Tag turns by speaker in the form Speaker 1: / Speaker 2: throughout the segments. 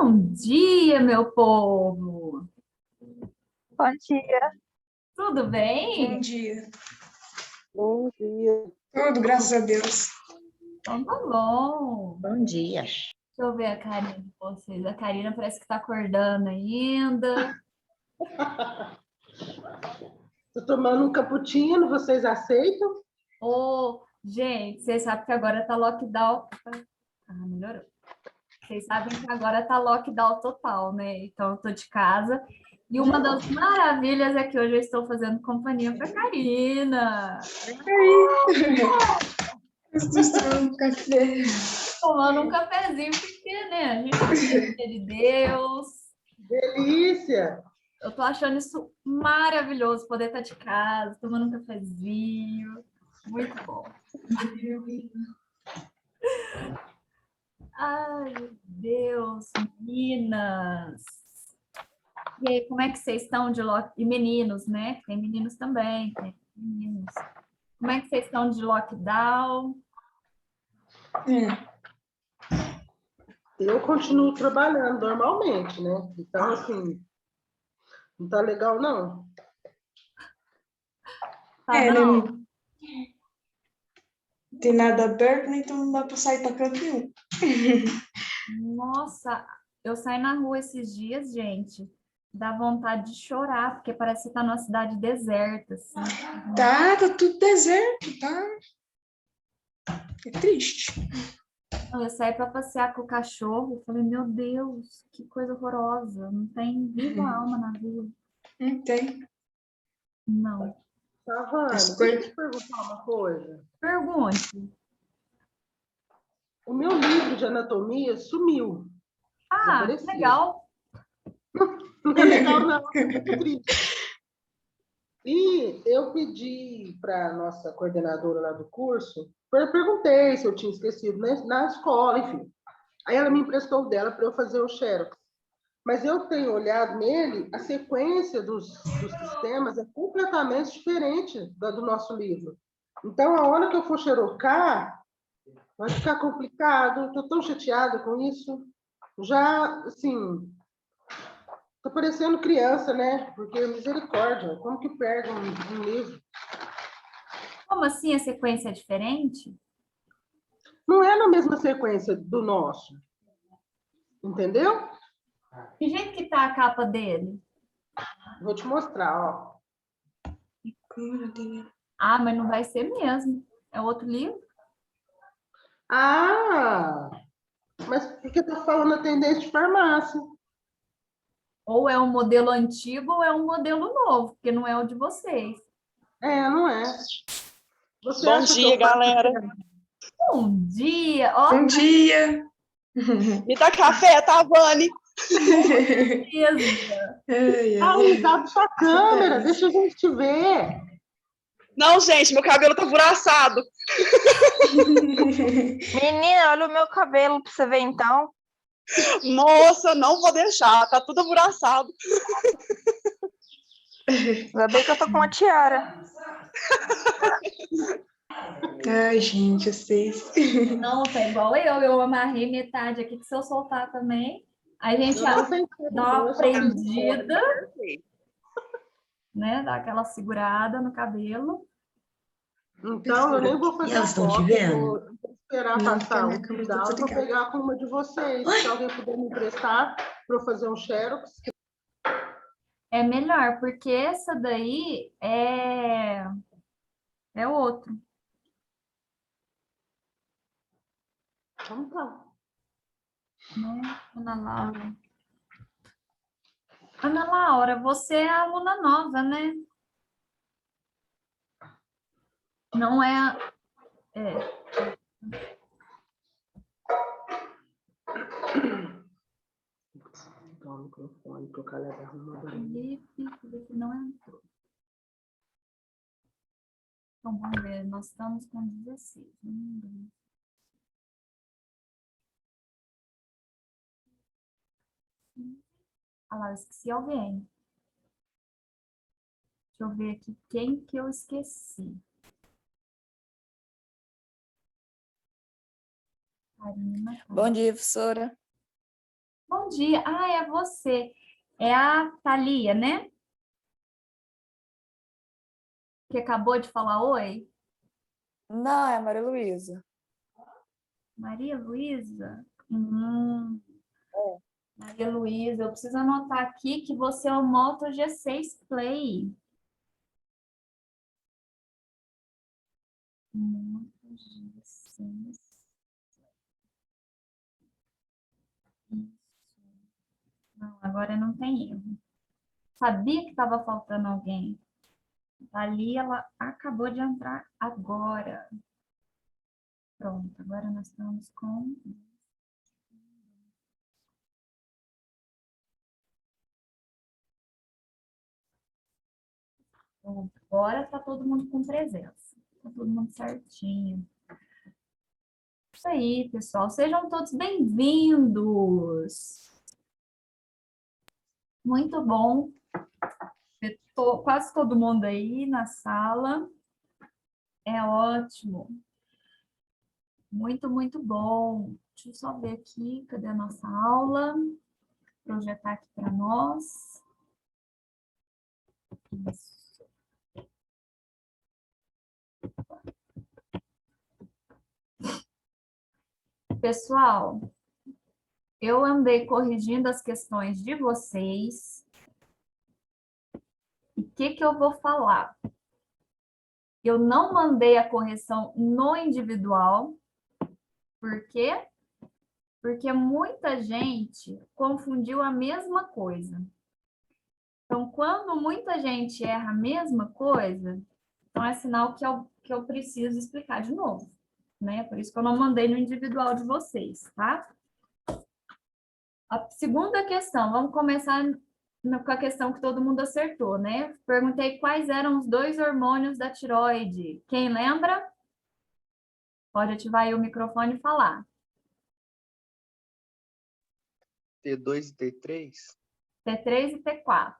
Speaker 1: Bom dia, meu povo!
Speaker 2: Bom dia.
Speaker 1: Tudo bem?
Speaker 3: Bom dia.
Speaker 4: Bom dia.
Speaker 3: Tudo, graças a Deus.
Speaker 1: Então tá bom.
Speaker 5: Bom dia.
Speaker 1: Deixa eu ver a carinha de vocês. A Karina parece que tá acordando ainda.
Speaker 4: Tô tomando um cappuccino, vocês aceitam?
Speaker 1: Ô, gente, vocês sabem que agora tá lockdown. Melhorou. Vocês sabem que agora tá lockdown total, né? Então eu tô de casa. E uma das maravilhas é que hoje eu estou fazendo companhia para Karina.
Speaker 3: Estou tomando café.
Speaker 1: Tomando um cafezinho, porque, né? A gente precisa de Deus.
Speaker 4: Delícia!
Speaker 1: Eu tô achando isso maravilhoso, poder estar de casa, tomando um cafezinho. Muito bom. Ai, meu Deus, meninas. E aí, como é que vocês estão de lockdown? E meninos, né? Tem meninos também, tem meninos. Como é que vocês estão de lockdown?
Speaker 4: Eu continuo trabalhando normalmente, né? Então, assim, não tá legal, não.
Speaker 1: Tá,
Speaker 3: Né?
Speaker 1: não?
Speaker 3: Não tem nada aberto, né? Então não dá para sair para canto nenhum.
Speaker 1: Nossa, eu saí na rua esses dias, gente. Dá vontade de chorar, porque parece que tá numa cidade deserta, assim.
Speaker 3: Tá tudo deserto, tá? É triste.
Speaker 1: Eu saí para passear com o cachorro e falei, meu Deus, que coisa horrorosa. Não tem viva alma na rua.
Speaker 3: Não tem.
Speaker 1: Não.
Speaker 4: Savana,
Speaker 3: As
Speaker 4: deixa eu
Speaker 3: coisas-
Speaker 4: te perguntar uma coisa.
Speaker 1: Pergunte.
Speaker 4: O meu livro de anatomia sumiu.
Speaker 1: Ah,
Speaker 4: Desapareceu.
Speaker 1: legal.
Speaker 4: Não é legal, não. É muito triste. E eu pedi para a nossa coordenadora lá do curso, eu perguntei se eu tinha esquecido, né, na escola, enfim. Aí ela me emprestou o dela para eu fazer o xerox. Mas eu tenho olhado nele, a sequência dos sistemas é completamente diferente da do nosso livro. Então, a hora que eu for xerocar, vai ficar complicado. Estou tão chateada com isso. Já, assim, estou parecendo criança, né? Porque, misericórdia, como que perde um livro?
Speaker 1: Como assim a sequência é diferente?
Speaker 4: Não é na mesma sequência do nosso. Entendeu?
Speaker 1: Que jeito que tá a capa dele?
Speaker 4: Vou te mostrar, ó.
Speaker 1: Ah, mas não vai ser mesmo. É outro livro?
Speaker 4: Ah! Mas por que tá falando a tendência de farmácia?
Speaker 1: Ou é um modelo antigo ou é um modelo novo, porque não é o de vocês.
Speaker 4: É, não é. Você
Speaker 5: Bom
Speaker 4: acha que
Speaker 5: dia,
Speaker 4: eu faço
Speaker 5: galera.
Speaker 1: Bom dia! Ó,
Speaker 3: Bom dia.
Speaker 5: Me dá café, tá, Vani?
Speaker 1: beleza!
Speaker 4: Ah, cuidado sua câmera, deixa a gente te ver.
Speaker 5: Não, gente, meu cabelo tá furaçado.
Speaker 2: Menina, olha o meu cabelo pra você ver então.
Speaker 5: Nossa, não vou deixar, tá tudo furaçado.
Speaker 2: Ainda bem que eu tô com uma tiara.
Speaker 3: Ai, gente, vocês.
Speaker 1: Não, tá igual eu amarrei metade aqui, que se eu soltar também, a gente
Speaker 4: Eu não pensei,
Speaker 1: dá uma
Speaker 4: eu só fiz um
Speaker 1: prendida, né? Dá aquela segurada no cabelo.
Speaker 4: Então, eu nem vou fazer
Speaker 5: elas estão te
Speaker 4: foto,
Speaker 5: vendo?
Speaker 4: vou esperar
Speaker 3: Não,
Speaker 4: passar
Speaker 3: minha
Speaker 4: o
Speaker 3: câmera tá
Speaker 4: cuidado para
Speaker 3: desligada.
Speaker 4: pegar com uma de vocês. Se alguém puder me emprestar para eu fazer um xerox.
Speaker 1: É melhor, porque essa daí é outro,
Speaker 4: Então tá.
Speaker 1: né? Ana Laura. Ana Laura, você é aluna nova, né? Não é.
Speaker 4: Então, o microfone para o cara arrumar.
Speaker 1: Felipe, não é. Então, vamos ver, nós estamos com 16. Ah lá, eu esqueci alguém. Deixa eu ver aqui quem que eu esqueci. Karina.
Speaker 6: Bom dia, professora.
Speaker 1: Bom dia. Ah, é você. É a Thalia, né? Que acabou de falar oi.
Speaker 6: Não, é a Maria Luísa.
Speaker 1: Maria Luísa?
Speaker 6: É.
Speaker 1: Maria Luísa, eu preciso anotar aqui que você é o Moto G6 Play. Moto G6. Isso. Não, agora não tem erro. Sabia que estava faltando alguém. Ali ela acabou de entrar agora. Pronto, agora nós estamos com... Pronto, agora está todo mundo com presença. Está todo mundo certinho. Isso aí, pessoal. Sejam todos bem-vindos. Muito bom ver quase todo mundo aí na sala. É ótimo. Muito, muito bom. Deixa eu só ver aqui, cadê a nossa aula? Projetar aqui para nós. Isso. Pessoal, eu andei corrigindo as questões de vocês. E o que eu vou falar? Eu não mandei a correção no individual. Por quê? Porque muita gente confundiu a mesma coisa. Então, quando muita gente erra a mesma coisa, então é sinal que eu preciso explicar de novo, né? Por isso que eu não mandei no individual de vocês, tá? A segunda questão, vamos começar com a questão que todo mundo acertou, né? Perguntei quais eram os 2 hormônios da tireoide. Quem lembra? Pode ativar aí o microfone e falar.
Speaker 7: T2 e T3?
Speaker 1: T3 e T4.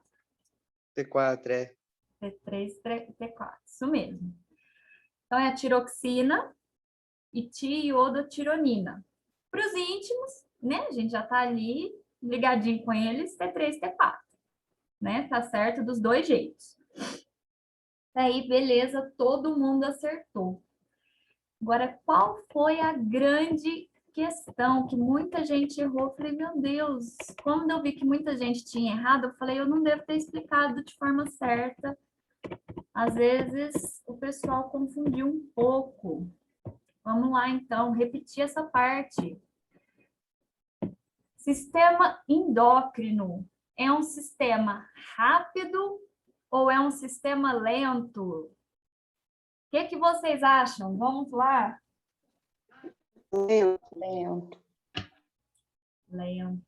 Speaker 7: T4, é.
Speaker 1: T3 e T4, isso mesmo. Então, é a tiroxina e tiiodotironina. Para os íntimos, né? A gente já está ali ligadinho com eles, T3 e T4. Né? Tá certo dos 2 jeitos. Aí, beleza, todo mundo acertou. Agora, qual foi a grande questão que muita gente errou? Eu falei, meu Deus, quando eu vi que muita gente tinha errado, eu falei, eu não devo ter explicado de forma certa. Às vezes, o pessoal confundiu um pouco. Vamos lá, então, repetir essa parte. Sistema endócrino é um sistema rápido ou é um sistema lento? O que vocês acham? Vamos lá.
Speaker 6: Lento.
Speaker 1: Lento.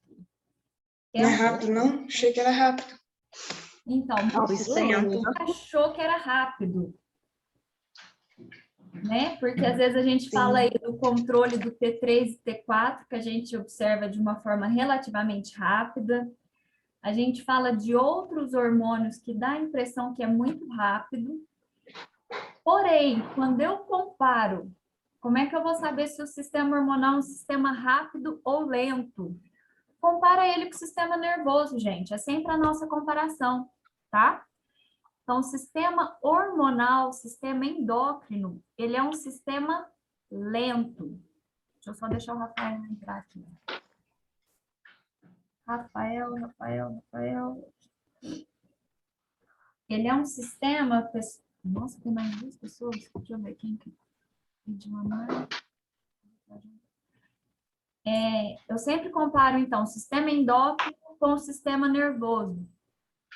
Speaker 3: Não é rápido, não? Achei que era rápido.
Speaker 1: Então, você achou que era rápido. Né? Porque às vezes a gente fala aí do controle do T3 e T4, que a gente observa de uma forma relativamente rápida. A gente fala de outros hormônios que dá a impressão que é muito rápido. Porém, quando eu comparo, como é que eu vou saber se o sistema hormonal é um sistema rápido ou lento? Compara ele com o sistema nervoso, gente. É sempre a nossa comparação, tá? Então, o sistema hormonal, o sistema endócrino, ele é um sistema lento. Deixa eu só deixar o Rafael entrar aqui. Rafael. Ele é um sistema... Nossa, tem mais 2 pessoas. Deixa eu ver quem que pediu a Mara. Eu sempre comparo, então, o sistema endócrino com o sistema nervoso.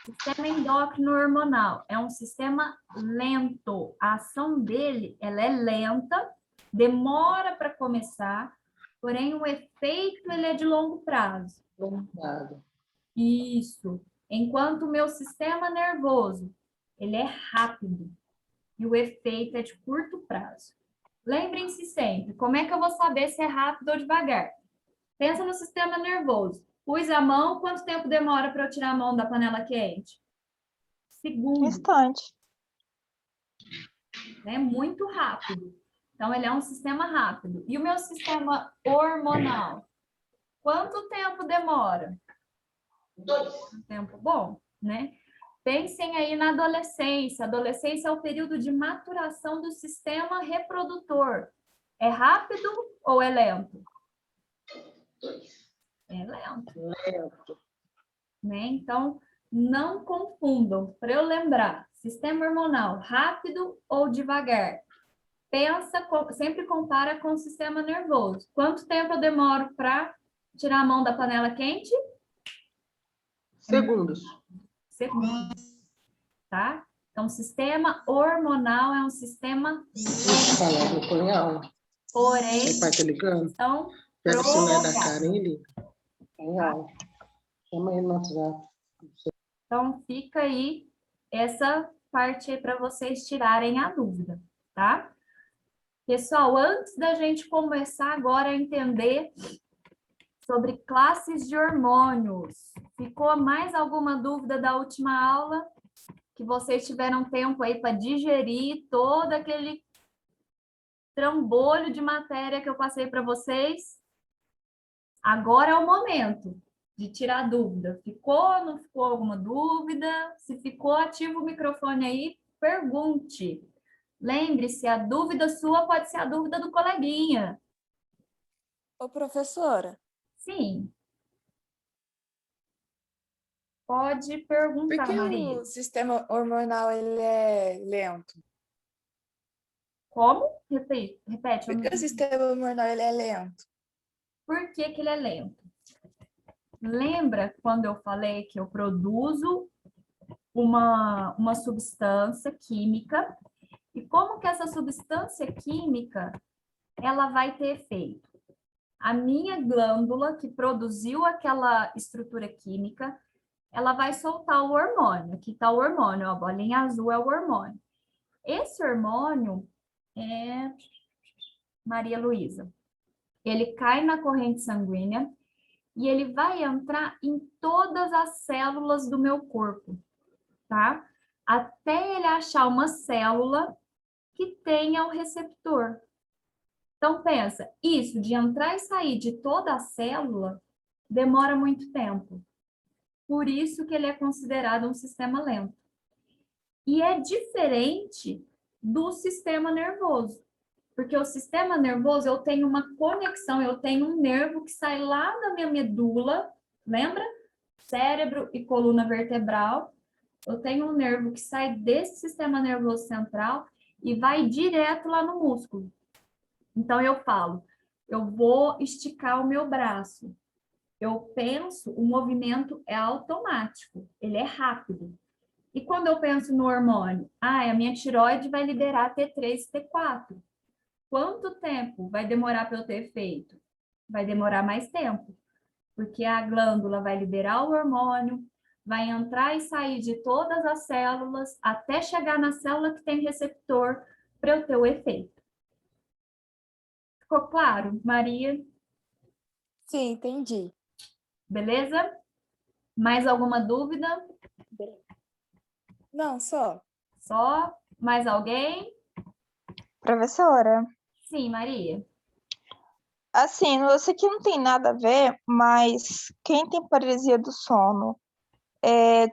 Speaker 1: O sistema endócrino hormonal é um sistema lento. A ação dele, ela é lenta, demora para começar, porém o efeito ele é de longo prazo. Isso. Enquanto o meu sistema nervoso, ele é rápido e o efeito é de curto prazo. Lembrem-se sempre, como é que eu vou saber se é rápido ou devagar? Pensa no sistema nervoso. Pus a mão, quanto tempo demora para eu tirar a mão da panela quente? Segundos.
Speaker 2: Instante.
Speaker 1: É muito rápido. Então, ele é um sistema rápido. E o meu sistema hormonal? Quanto tempo demora?
Speaker 3: 2.
Speaker 1: Um tempo bom, né? Pensem aí na adolescência. A adolescência é o período de maturação do sistema reprodutor. É rápido ou é lento?
Speaker 3: 2.
Speaker 1: É lento,
Speaker 4: Lento.
Speaker 1: né? Então, não confundam. Para eu lembrar, sistema hormonal, rápido ou devagar? Sempre compara com o sistema nervoso. Quanto tempo eu demoro para tirar a mão da panela quente?
Speaker 4: Segundos.
Speaker 1: Segundos, tá? Então, sistema hormonal é um sistema,
Speaker 4: Deixa eu falar, vou pôr em aula.
Speaker 1: porém,
Speaker 4: Meu pai tá ligando.
Speaker 1: são
Speaker 4: Pega o celular da
Speaker 1: prolongados.
Speaker 4: Karen e liga. Em aula. Chama ele no WhatsApp.
Speaker 1: Então, fica aí essa parte aí para vocês tirarem a dúvida, tá? Pessoal, antes da gente começar agora a entender sobre classes de hormônios, ficou mais alguma dúvida da última aula? Que vocês tiveram tempo aí para digerir todo aquele trambolho de matéria que eu passei para vocês? Agora é o momento de tirar dúvida. Ficou, não ficou alguma dúvida? Se ficou, ativa o microfone aí, pergunte. Lembre-se, a dúvida sua pode ser a dúvida do coleguinha.
Speaker 6: Ô, professora,
Speaker 1: Sim. Pode
Speaker 6: por
Speaker 1: perguntar,
Speaker 6: que
Speaker 1: Maria.
Speaker 6: o sistema hormonal ele é lento?
Speaker 1: Como? Repete.
Speaker 6: Por que o sistema hormonal ele é lento?
Speaker 1: Por que que ele é lento? Lembra quando eu falei que eu produzo uma substância química? E como que essa substância química ela vai ter efeito? A minha glândula que produziu aquela estrutura química, ela vai soltar o hormônio. Aqui está o hormônio, a bolinha azul é o hormônio. Esse hormônio é Maria Luísa. Ele cai na corrente sanguínea e ele vai entrar em todas as células do meu corpo, tá? Até ele achar uma célula que tenha o receptor. Então, pensa, isso de entrar e sair de toda a célula demora muito tempo. Por isso que ele é considerado um sistema lento. E é diferente do sistema nervoso. Porque o sistema nervoso, eu tenho uma conexão, eu tenho um nervo que sai lá da minha medula, lembra? Cérebro e coluna vertebral. Eu tenho um nervo que sai desse sistema nervoso central e vai direto lá no músculo. Então, eu falo, eu vou esticar o meu braço. Eu penso, o movimento é automático, ele é rápido. E quando eu penso no hormônio? A minha tireoide vai liberar T3 e T4. Quanto tempo vai demorar para eu ter efeito? Vai demorar mais tempo, porque a glândula vai liberar o hormônio, vai entrar e sair de todas as células, até chegar na célula que tem receptor para eu ter o efeito. Ficou claro, Maria?
Speaker 6: Sim, entendi.
Speaker 1: Beleza? Mais alguma dúvida?
Speaker 6: Não, só.
Speaker 1: Só? Mais alguém?
Speaker 2: Professora,
Speaker 1: Sim, Maria.
Speaker 2: assim, isso aqui não tem nada a ver, mas quem tem paralisia do sono?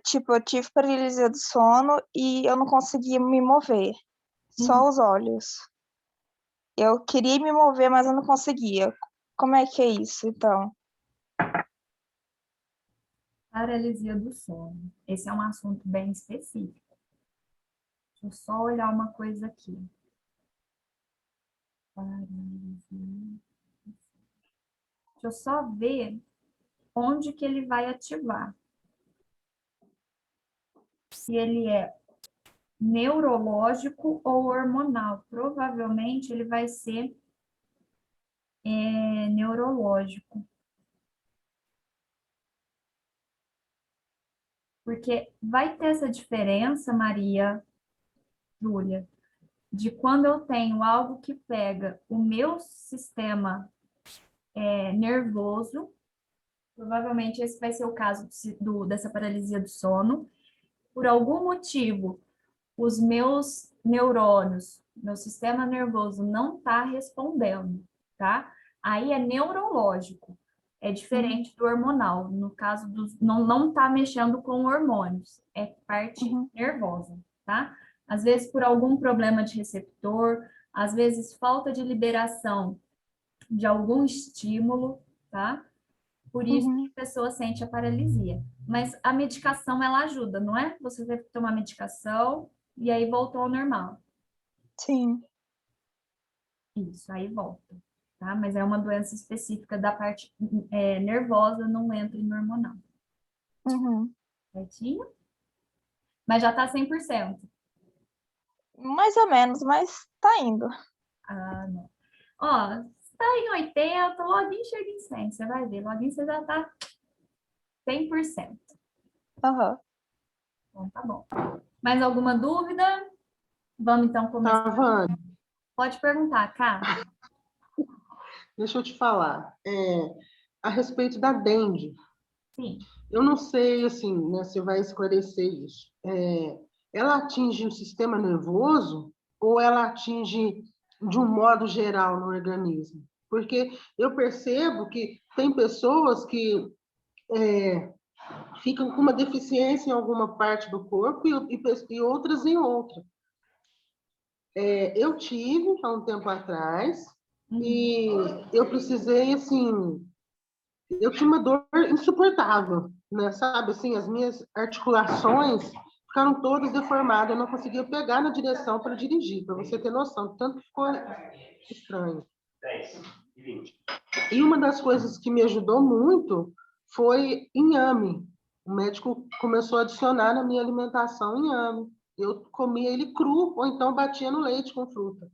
Speaker 2: Tipo, eu tive paralisia do sono e eu não conseguia me mover, só os olhos. Eu queria me mover, mas eu não conseguia. Como é que é isso, então?
Speaker 1: Paralisia do sono. Esse é um assunto bem específico. Deixa eu só olhar uma coisa aqui. Paralisia. Deixa eu só ver onde que ele vai ativar. Se ele é neurológico ou hormonal. Provavelmente ele vai ser neurológico. Porque vai ter essa diferença, Maria, Júlia, de quando eu tenho algo que pega o meu sistema nervoso, provavelmente esse vai ser o caso dessa paralisia do sono, por algum motivo, os meus neurônios, meu sistema nervoso não está respondendo, tá? Aí é neurológico. é diferente do hormonal. No caso dos, não está mexendo com hormônios, é parte nervosa, tá? Às vezes por algum problema de receptor, às vezes falta de liberação de algum estímulo, tá? Por isso que a pessoa sente a paralisia. Mas a medicação, ela ajuda, não é? Você teve que tomar medicação e aí voltou ao normal.
Speaker 2: Sim.
Speaker 1: Isso, aí volta, tá? Mas é uma doença específica da parte nervosa, não entra em hormonal. Certinho? Mas já tá 100%.
Speaker 2: Mais ou menos, mas tá indo.
Speaker 1: Ah, não. Ó, se tá em 80, loguinho chega em 100, você vai ver. Loguinho você já tá 100%.
Speaker 2: Aham.
Speaker 1: Então, tá bom. Mais alguma dúvida? Vamos então começar.
Speaker 4: Tá, Vânia,
Speaker 1: Pode perguntar, Cá.
Speaker 4: deixa eu te falar. A respeito da dengue,
Speaker 1: Sim.
Speaker 4: eu não sei, assim, né, você vai esclarecer isso. Ela atinge o sistema nervoso ou ela atinge de um modo geral no organismo? Porque eu percebo que tem pessoas que ficam com uma deficiência em alguma parte do corpo e outras em outra. Eu tive há um tempo atrás e eu precisei, assim, eu tinha uma dor insuportável, né? Sabe, assim, as minhas articulações ficaram todas deformadas, eu não conseguia pegar na direção para dirigir, para você ter noção, tanto que ficou estranho.
Speaker 3: 10 e 20.
Speaker 4: E uma das coisas que me ajudou muito foi inhame. O médico começou a adicionar na minha alimentação inhame. Eu comia ele cru, ou então batia no leite com fruta.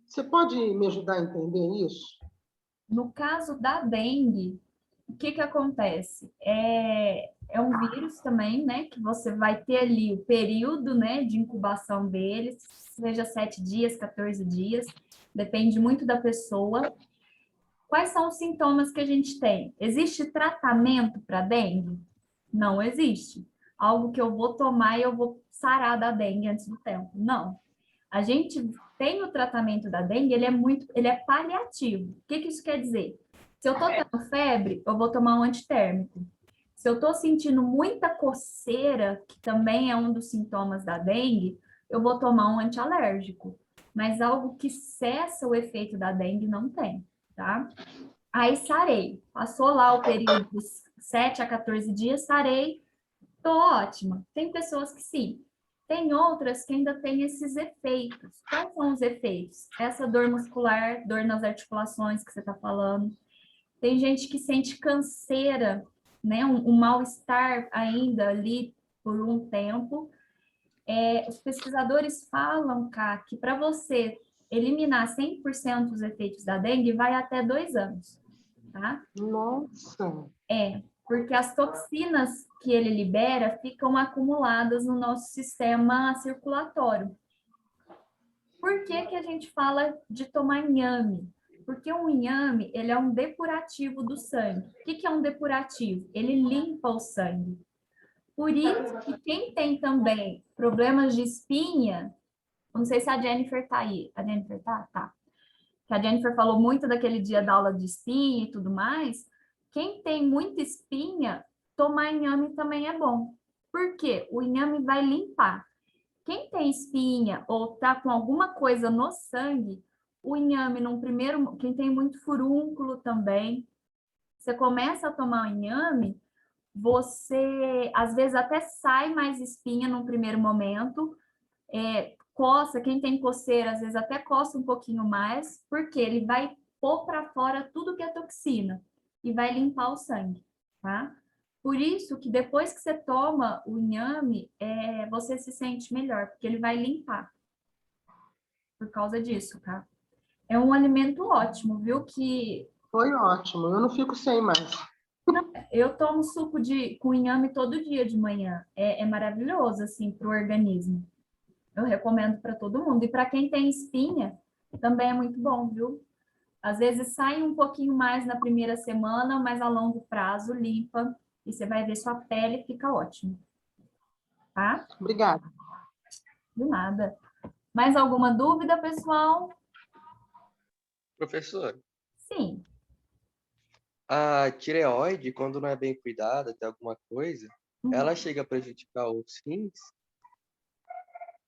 Speaker 4: Você pode me ajudar a entender isso?
Speaker 1: No caso da dengue, o que que acontece? É um vírus também, né? Que você vai ter ali o período, né, de incubação dele, seja 7 dias, 14 dias, depende muito da pessoa. Quais são os sintomas que a gente tem? Existe tratamento para dengue? Não existe. Algo que eu vou tomar e eu vou sarar da dengue antes do tempo. Não. A gente tem o tratamento da dengue, ele é paliativo. O que que isso quer dizer? Se eu tô tendo febre, eu vou tomar um antitérmico. Se eu tô sentindo muita coceira, que também é um dos sintomas da dengue, eu vou tomar um antialérgico. Mas algo que cessa o efeito da dengue não tem, tá? Aí sarei. Passou lá o período dos 7 a 14 dias, sarei, tô ótima. Tem pessoas que sim. Tem outras que ainda têm esses efeitos. Quais são os efeitos? Essa dor muscular, dor nas articulações que você está falando. Tem gente que sente canseira, né? Um mal-estar ainda ali por um tempo. Os pesquisadores falam, Cá, que para você eliminar 100% dos efeitos da dengue, vai até 2 anos, tá?
Speaker 4: Nossa!
Speaker 1: Porque as toxinas que ele libera ficam acumuladas no nosso sistema circulatório. Por que que a gente fala de tomar inhame? Porque o inhame, ele é um depurativo do sangue. O que que é um depurativo? Ele limpa o sangue. Por isso que quem tem também problemas de espinha, não sei se a Jennifer tá aí. A Jennifer tá? Tá. Que a Jennifer falou muito daquele dia da aula de espinha e tudo mais. Quem tem muita espinha, tomar inhame também é bom. Por quê? O inhame vai limpar. Quem tem espinha ou tá com alguma coisa no sangue, o inhame quem tem muito furúnculo também, você começa a tomar o inhame, você às vezes até sai mais espinha num primeiro momento, coça, quem tem coceira, às vezes até coça um pouquinho mais, porque ele vai pôr para fora tudo que é toxina e vai limpar o sangue, tá? Por isso que depois que você toma o inhame, você se sente melhor, porque ele vai limpar. Por causa disso, tá? É um alimento ótimo, viu? Que
Speaker 4: Foi ótimo, eu não fico sem mais.
Speaker 1: eu tomo suco com inhame todo dia de manhã. É maravilhoso, assim, para o organismo. Eu recomendo para todo mundo. E para quem tem espinha, também é muito bom, viu? Às vezes sai um pouquinho mais na primeira semana, mas a longo prazo limpa e você vai ver sua pele fica ótima. Tá?
Speaker 4: Obrigada.
Speaker 1: De nada. Mais alguma dúvida, pessoal?
Speaker 7: Professor,
Speaker 1: Sim.
Speaker 7: A tireoide, quando não é bem cuidada, tem alguma coisa, ela chega a prejudicar os rins?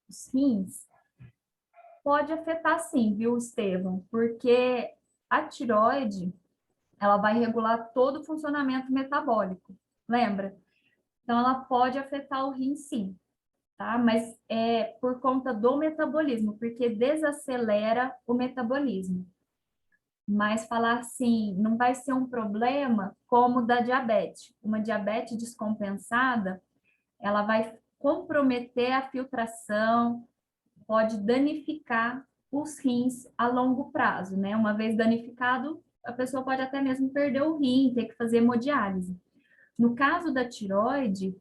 Speaker 1: Os rins pode afetar sim, viu, Estevam? Porque a tireoide, ela vai regular todo o funcionamento metabólico, lembra? Então, ela pode afetar o rim sim, tá? Mas é por conta do metabolismo, porque desacelera o metabolismo. Mas falar assim, não vai ser um problema como o da diabetes. Uma diabetes descompensada, ela vai comprometer a filtração, pode danificar os rins a longo prazo, né? Uma vez danificado, a pessoa pode até mesmo perder o rim, ter que fazer hemodiálise. No caso da tireoide,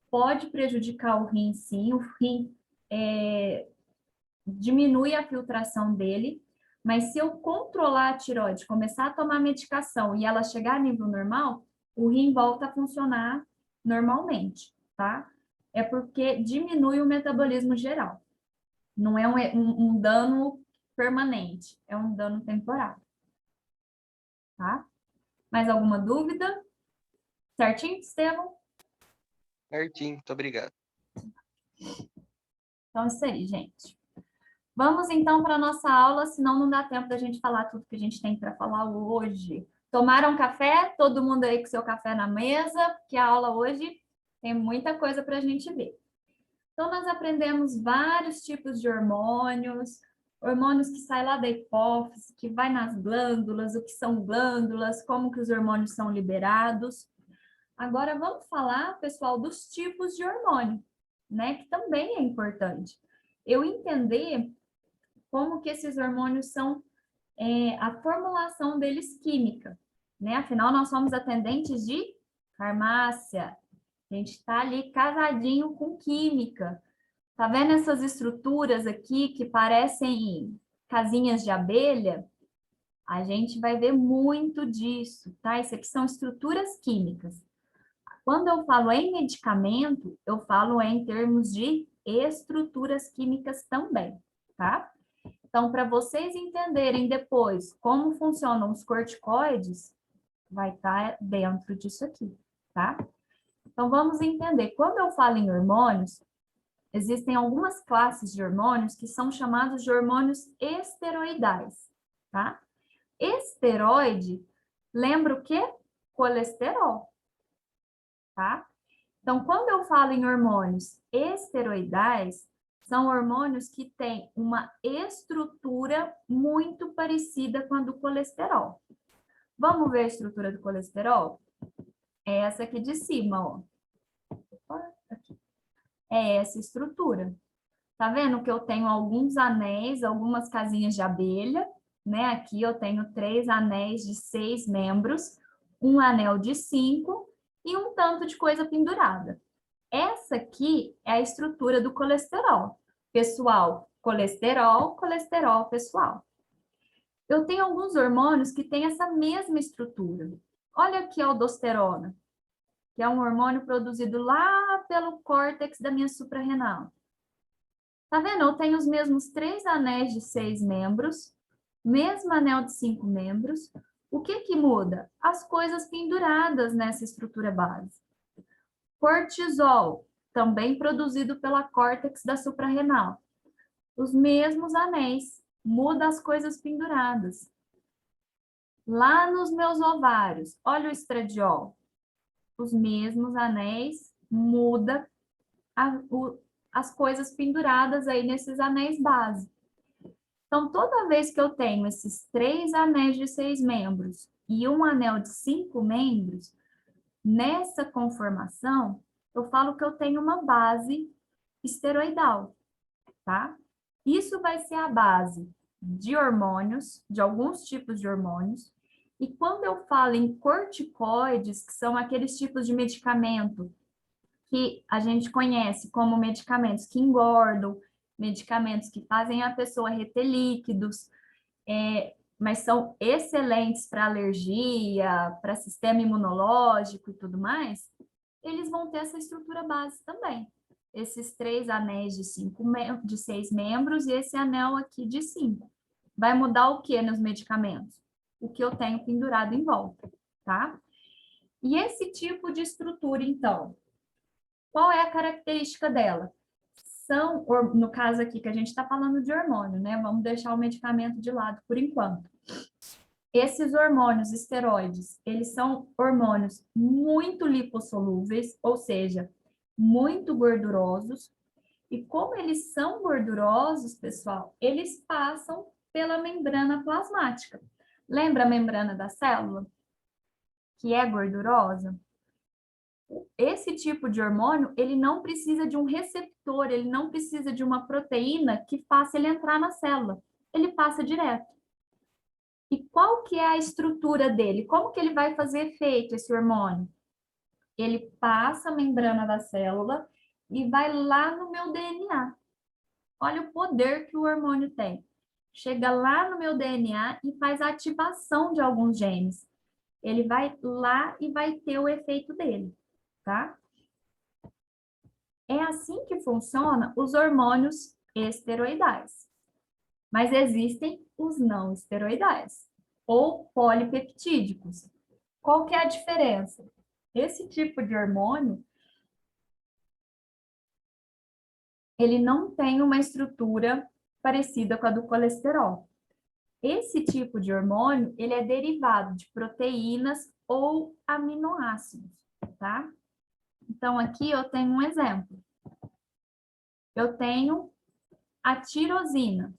Speaker 1: pode prejudicar o rim, sim. O rim diminui a filtração dele, mas se eu controlar a tireoide, começar a tomar medicação e ela chegar a nível normal, o rim volta a funcionar normalmente, tá? É porque diminui o metabolismo geral. Não é um dano permanente, é um dano temporário, tá? Mais alguma dúvida? Certinho, Estevam?
Speaker 7: Certinho, muito obrigado.
Speaker 1: Então, é isso aí, gente. Vamos, então, para a nossa aula, senão não dá tempo da gente falar tudo que a gente tem para falar hoje. Tomaram café? Todo mundo aí com seu café na mesa, porque a aula hoje tem muita coisa para a gente ver. Então, nós aprendemos vários tipos de hormônios, hormônios que saem lá da hipófise, que vai nas glândulas, o que são glândulas, como que os hormônios são liberados. Agora, vamos falar, pessoal, dos tipos de hormônio, né? Que também é importante. Eu entender como que esses hormônios são, a formulação deles química, né? Afinal, nós somos atendentes de farmácia. A gente está ali casadinho com química. Tá vendo essas estruturas aqui que parecem casinhas de abelha? A gente vai ver muito disso, tá? Isso aqui são estruturas químicas. Quando eu falo em medicamento, eu falo em termos de estruturas químicas também, tá? Então, para vocês entenderem depois como funcionam os corticoides, vai estar dentro disso aqui, tá? Então, vamos entender. Quando eu falo em hormônios, existem algumas classes de hormônios que são chamados de hormônios esteroidais, tá? Esteroide, lembra o quê? Colesterol, tá? Então, quando eu falo em hormônios esteroidais, são hormônios que têm uma estrutura muito parecida com a do colesterol. Vamos ver a estrutura do colesterol? É essa aqui de cima, ó. É essa estrutura. Tá vendo que eu tenho alguns anéis, algumas casinhas de abelha, né? Aqui eu tenho 3 anéis de 6 membros, um anel de 5 e um tanto de coisa pendurada. Essa aqui é a estrutura do colesterol. Pessoal, colesterol, colesterol, pessoal. Eu tenho alguns hormônios que têm essa mesma estrutura. Olha aqui a aldosterona, que é um hormônio produzido lá pelo córtex da minha suprarrenal. Tá vendo? Eu tenho os mesmos 3 anéis de 6 membros, mesmo anel de 5 membros. O que que muda? As coisas penduradas nessa estrutura base. Cortisol, também produzido pela córtex da suprarrenal. Os mesmos anéis, muda as coisas penduradas. Lá nos meus ovários, olha o estradiol. Os mesmos anéis, muda as coisas penduradas aí nesses anéis base. Então, toda vez que eu tenho esses 3 anéis de 6 membros e um anel de 5 membros, nessa conformação, eu falo que eu tenho uma base esteroidal, tá? Isso vai ser a base de hormônios, de alguns tipos de hormônios, e quando eu falo em corticoides, que são aqueles tipos de medicamento que a gente conhece como medicamentos que engordam, medicamentos que fazem a pessoa reter líquidos, mas são excelentes para alergia, para sistema imunológico e tudo mais, eles vão ter essa estrutura base também. Esses 3 anéis de 6 membros e esse anel aqui de 5. Vai mudar o que nos medicamentos? O que eu tenho pendurado em volta, tá? E esse tipo de estrutura, então, qual é a característica dela? São, no caso aqui que a gente está falando de hormônio, né? Vamos deixar o medicamento de lado por enquanto. Esses hormônios esteroides, eles são hormônios muito lipossolúveis, ou seja, muito gordurosos. E como eles são gordurosos, pessoal, eles passam pela membrana plasmática. Lembra a membrana da célula? Que é gordurosa? Esse tipo de hormônio, ele não precisa de um receptor, ele não precisa de uma proteína que faça ele entrar na célula. Ele passa direto. E qual que é a estrutura dele? Como que ele vai fazer efeito, esse hormônio? Ele passa a membrana da célula e vai lá no meu DNA. Olha o poder que o hormônio tem. Chega lá no meu DNA e faz a ativação de alguns genes. Ele vai lá e vai ter o efeito dele, tá? É assim que funciona os hormônios esteroidais. Mas existem os não esteroidais, ou polipeptídicos. Qual que é a diferença? Esse tipo de hormônio, ele não tem uma estrutura parecida com a do colesterol. Esse tipo de hormônio, ele é derivado de proteínas ou aminoácidos, tá? Então, aqui eu tenho um exemplo. Eu tenho a tirosina.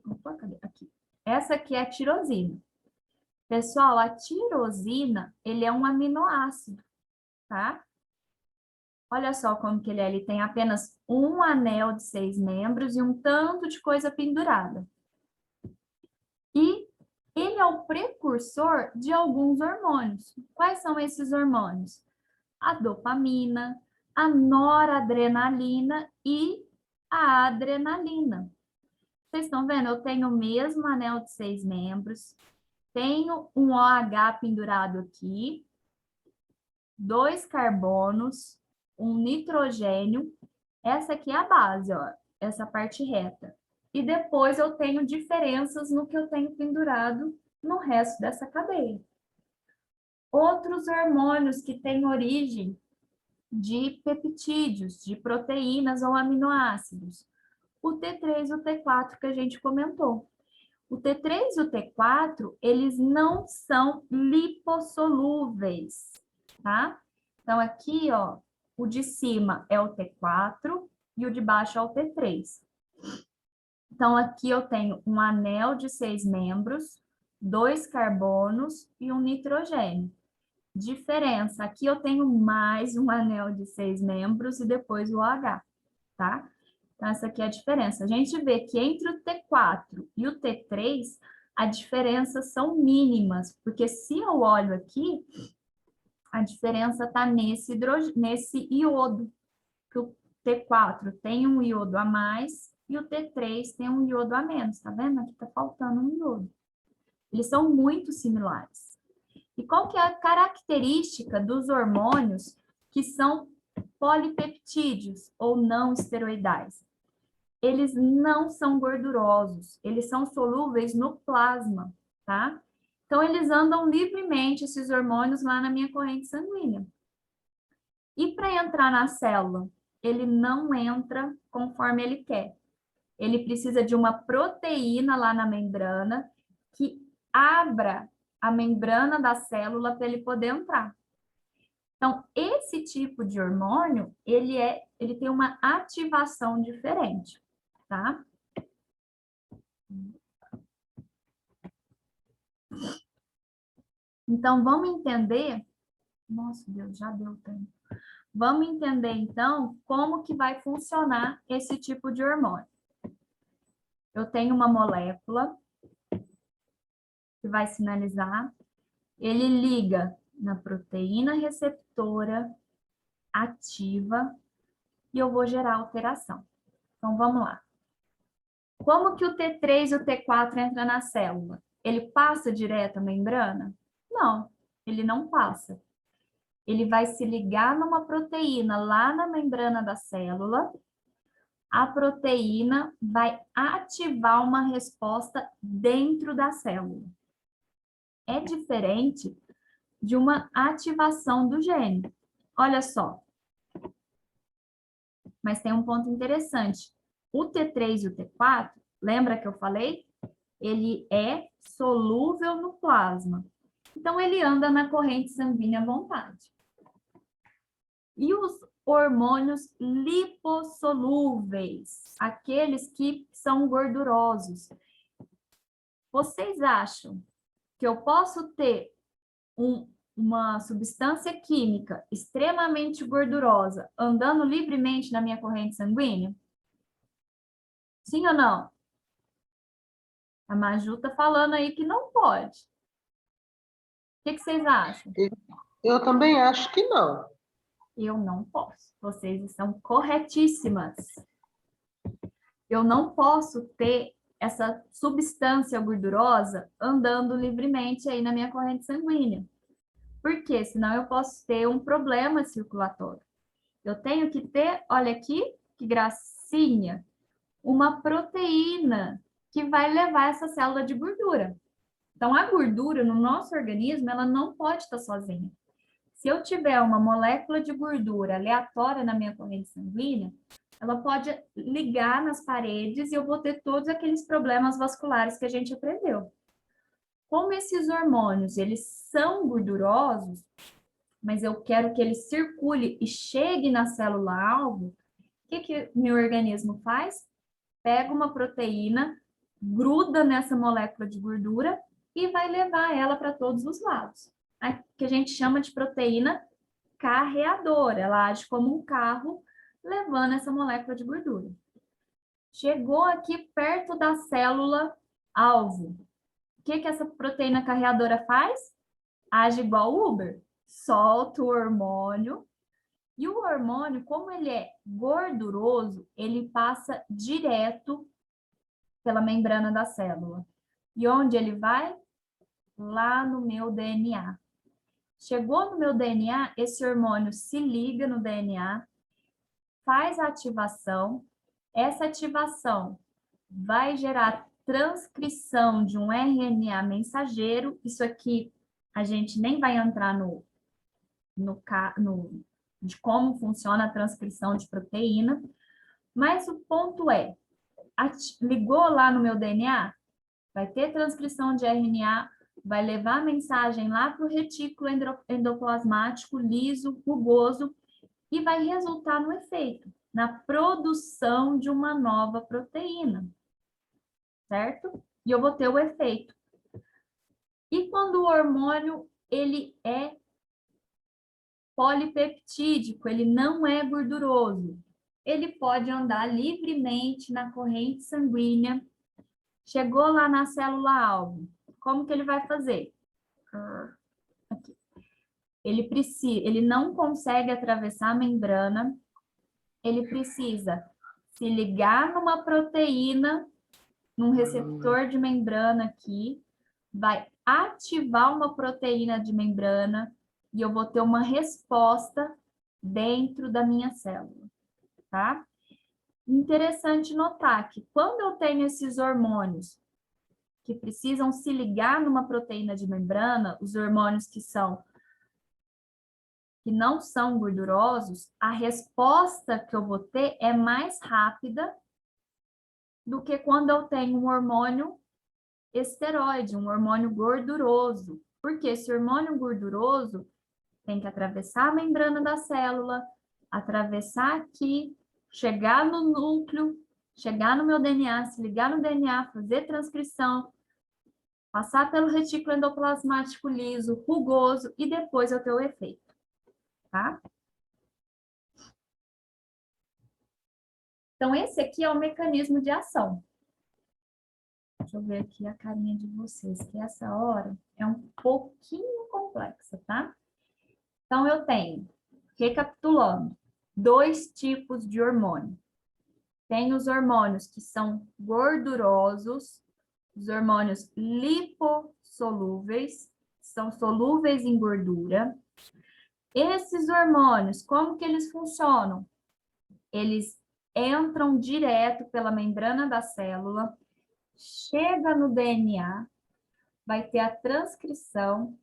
Speaker 1: Opa, cadê? Aqui. Essa aqui é a tirosina. Pessoal, a tirosina, ele é um aminoácido, tá? Olha só como que ele é. Ele tem apenas um anel de 6 membros e um tanto de coisa pendurada. E ele é o precursor de alguns hormônios. Quais são esses hormônios? A dopamina, a noradrenalina e a adrenalina. Vocês estão vendo? Eu tenho o mesmo anel de 6 membros, tenho um OH pendurado aqui, 2 carbonos, um nitrogênio. Essa aqui é a base, ó, essa parte reta. E depois eu tenho diferenças no que eu tenho pendurado no resto dessa cadeia. Outros hormônios que têm origem de peptídeos, de proteínas ou aminoácidos. O T3 e o T4 que a gente comentou. O T3 e o T4, eles não são lipossolúveis, tá? Então, aqui, ó, o de cima é o T4 e o de baixo é o T3. Então, aqui eu tenho um anel de 6 membros, 2 carbonos e um nitrogênio. Diferença, aqui eu tenho mais um anel de 6 membros e depois o OH, tá? Então, essa aqui é a diferença. A gente vê que entre o T4 e o T3, a diferença são mínimas, porque se eu olho aqui, a diferença está nesse iodo, que o T4 tem um iodo a mais e o T3 tem um iodo a menos, tá vendo? Aqui está faltando um iodo. Eles são muito similares. E qual que é a característica dos hormônios que são polipeptídeos ou não esteroidais? Eles não são gordurosos, eles são solúveis no plasma, tá? Então, eles andam livremente, esses hormônios, lá na minha corrente sanguínea. E para entrar na célula, ele não entra conforme ele quer. Ele precisa de uma proteína lá na membrana que abra a membrana da célula para ele poder entrar. Então, esse tipo de hormônio, ele tem uma ativação diferente, tá? Então, vamos entender... Nossa, Deus, já deu tempo. Vamos entender, então, como que vai funcionar esse tipo de hormônio. Eu tenho uma molécula que vai sinalizar, ele liga na proteína receptora ativa e eu vou gerar alteração. Então, vamos lá. Como que o T3 e o T4 entram na célula? Ele passa direto à membrana? Não, ele não passa. Ele vai se ligar numa proteína lá na membrana da célula. A proteína vai ativar uma resposta dentro da célula. É diferente de uma ativação do gene. Olha só. Mas tem um ponto interessante. O T3 e o T4, lembra que eu falei? Ele é solúvel no plasma. Então, ele anda na corrente sanguínea à vontade. E os hormônios lipossolúveis, aqueles que são gordurosos. Vocês acham que eu posso ter uma substância química extremamente gordurosa andando livremente na minha corrente sanguínea? Sim ou não? A Maju está falando aí que não pode. O que vocês acham?
Speaker 4: Eu também acho que não.
Speaker 1: Eu não posso. Vocês estão corretíssimas. Eu não posso ter essa substância gordurosa andando livremente aí na minha corrente sanguínea. Por quê? Senão eu posso ter um problema circulatório. Eu tenho que ter, olha aqui, que gracinha, uma proteína que vai levar essa célula de gordura. Então, a gordura no nosso organismo, ela não pode estar sozinha. Se eu tiver uma molécula de gordura aleatória na minha corrente sanguínea, ela pode ligar nas paredes e eu vou ter todos aqueles problemas vasculares que a gente aprendeu. Como esses hormônios, eles são gordurosos, mas eu quero que ele circule e chegue na célula-alvo, o que meu organismo faz? Pega uma proteína, gruda nessa molécula de gordura e vai levar ela para todos os lados. Que a gente chama de proteína carreadora. Ela age como um carro levando essa molécula de gordura. Chegou aqui perto da célula-alvo. O que essa proteína carreadora faz? Age igual o Uber. Solta o hormônio. E o hormônio, como ele é gorduroso, ele passa direto pela membrana da célula. E onde ele vai? Lá no meu DNA. Chegou no meu DNA, esse hormônio se liga no DNA, faz a ativação. Essa ativação vai gerar transcrição de um RNA mensageiro. Isso aqui a gente nem vai entrar de como funciona a transcrição de proteína, mas o ponto é, ligou lá no meu DNA, vai ter transcrição de RNA, vai levar a mensagem lá para o retículo endoplasmático liso, rugoso, e vai resultar no efeito, na produção de uma nova proteína, certo? E eu vou ter o efeito. E quando o hormônio, ele é polipeptídico, ele não é gorduroso, ele pode andar livremente na corrente sanguínea, chegou lá na célula-alvo, como que ele vai fazer? Aqui. Ele não consegue atravessar a membrana, ele precisa se ligar numa proteína, num receptor de membrana aqui, vai ativar uma proteína de membrana e eu vou ter uma resposta dentro da minha célula, tá? Interessante notar que quando eu tenho esses hormônios que precisam se ligar numa proteína de membrana, os hormônios que não são gordurosos, a resposta que eu vou ter é mais rápida do que quando eu tenho um hormônio esteroide, um hormônio gorduroso. Porque esse hormônio gorduroso tem que atravessar a membrana da célula, atravessar aqui, chegar no núcleo, chegar no meu DNA, se ligar no DNA, fazer transcrição, passar pelo retículo endoplasmático liso, rugoso, e depois eu ter o efeito, tá? Então, esse aqui é o mecanismo de ação. Deixa eu ver aqui a carinha de vocês, que essa hora é um pouquinho complexa, tá? Então, eu tenho, recapitulando, 2 tipos de hormônio. Tem os hormônios que são gordurosos, os hormônios lipossolúveis, são solúveis em gordura. Esses hormônios, como que eles funcionam? Eles entram direto pela membrana da célula, chega no DNA, vai ter a transcrição,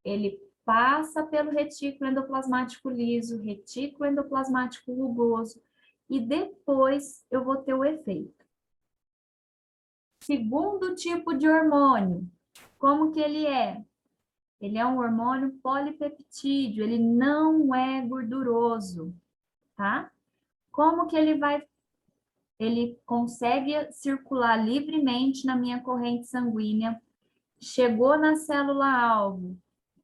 Speaker 1: ele passa pelo retículo endoplasmático liso, retículo endoplasmático rugoso, e depois eu vou ter o efeito. Segundo tipo de hormônio, como que ele é? Ele é um hormônio polipeptídeo, ele não é gorduroso, tá? Como que ele vai? Ele consegue circular livremente na minha corrente sanguínea, chegou na célula-alvo.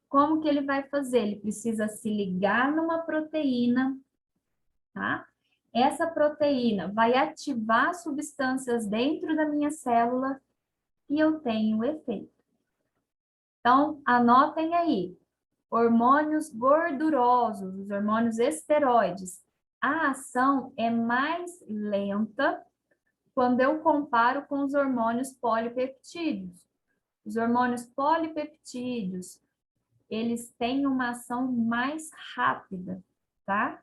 Speaker 1: Como que ele vai fazer? Ele precisa se ligar numa proteína, tá? Essa proteína vai ativar substâncias dentro da minha célula e eu tenho o efeito. Então, anotem aí. Hormônios gordurosos, os hormônios esteroides. A ação é mais lenta quando eu comparo com os hormônios polipeptídeos. Os hormônios polipeptídeos, eles têm uma ação mais rápida, tá?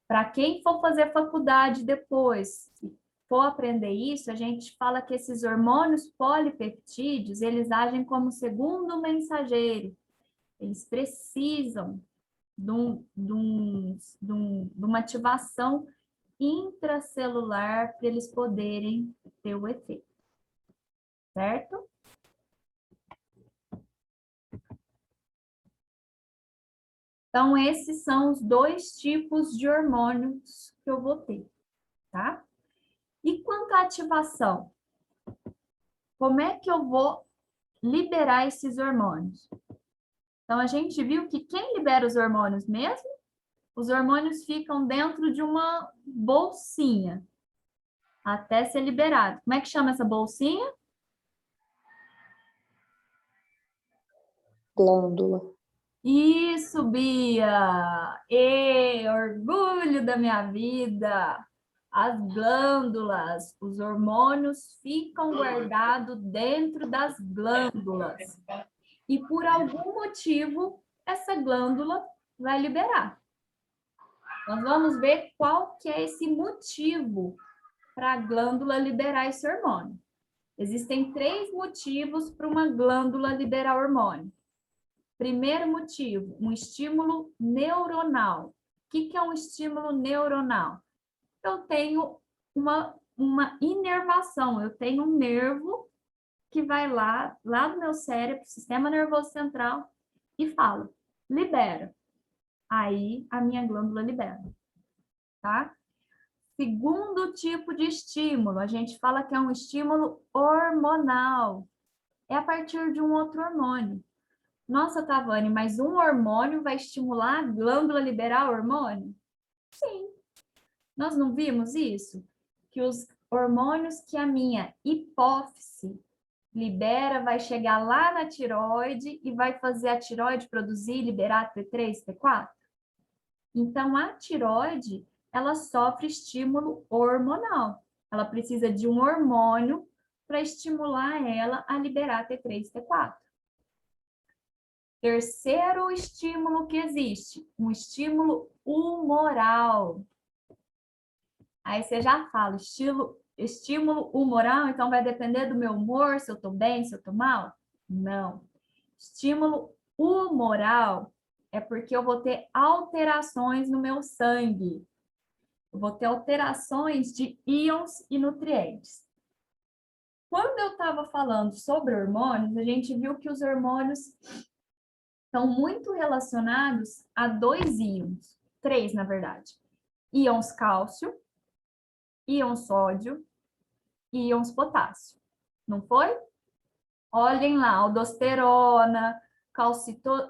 Speaker 1: Para quem for fazer faculdade depois, se for aprender isso, a gente fala que esses hormônios polipeptídeos, eles agem como segundo mensageiro. Eles precisam de uma ativação intracelular para eles poderem ter o efeito, certo? Então, esses são os dois tipos de hormônios que eu vou ter, tá? E quanto à ativação? Como é que eu vou liberar esses hormônios? Então, a gente viu que quem libera os hormônios mesmo? Os hormônios ficam dentro de uma bolsinha até ser liberado. Como é que chama essa bolsinha?
Speaker 6: Glândula.
Speaker 1: Isso, Bia! Orgulho da minha vida! As glândulas, os hormônios ficam guardados dentro das glândulas. E por algum motivo, essa glândula vai liberar. Nós vamos ver qual que é esse motivo para a glândula liberar esse hormônio. Existem 3 motivos para uma glândula liberar hormônio. Primeiro motivo, um estímulo neuronal. O que é um estímulo neuronal? Eu tenho uma inervação, eu tenho um nervo que vai lá no meu cérebro, sistema nervoso central, e fala, libera. Aí a minha glândula libera, tá? Segundo tipo de estímulo, a gente fala que é um estímulo hormonal. É a partir de um outro hormônio. Nossa, Tavane, mas um hormônio vai estimular a glândula a liberar hormônio? Sim. Nós não vimos isso? Que os hormônios que a minha hipófise libera vai chegar lá na tireoide e vai fazer a tireoide produzir e liberar T3, T4? Então, a tireoide, ela sofre estímulo hormonal. Ela precisa de um hormônio para estimular ela a liberar T3, T4. Terceiro estímulo que existe, um estímulo humoral. Aí você já fala, estímulo humoral, então vai depender do meu humor, se eu estou bem, se eu estou mal? Não. Estímulo humoral é porque eu vou ter alterações no meu sangue. Eu vou ter alterações de íons e nutrientes. Quando eu estava falando sobre hormônios, a gente viu que os hormônios estão muito relacionados a 2 íons, 3 na verdade. Íons cálcio, íons sódio e íons potássio. Não foi? Olhem lá, aldosterona, calcitonin,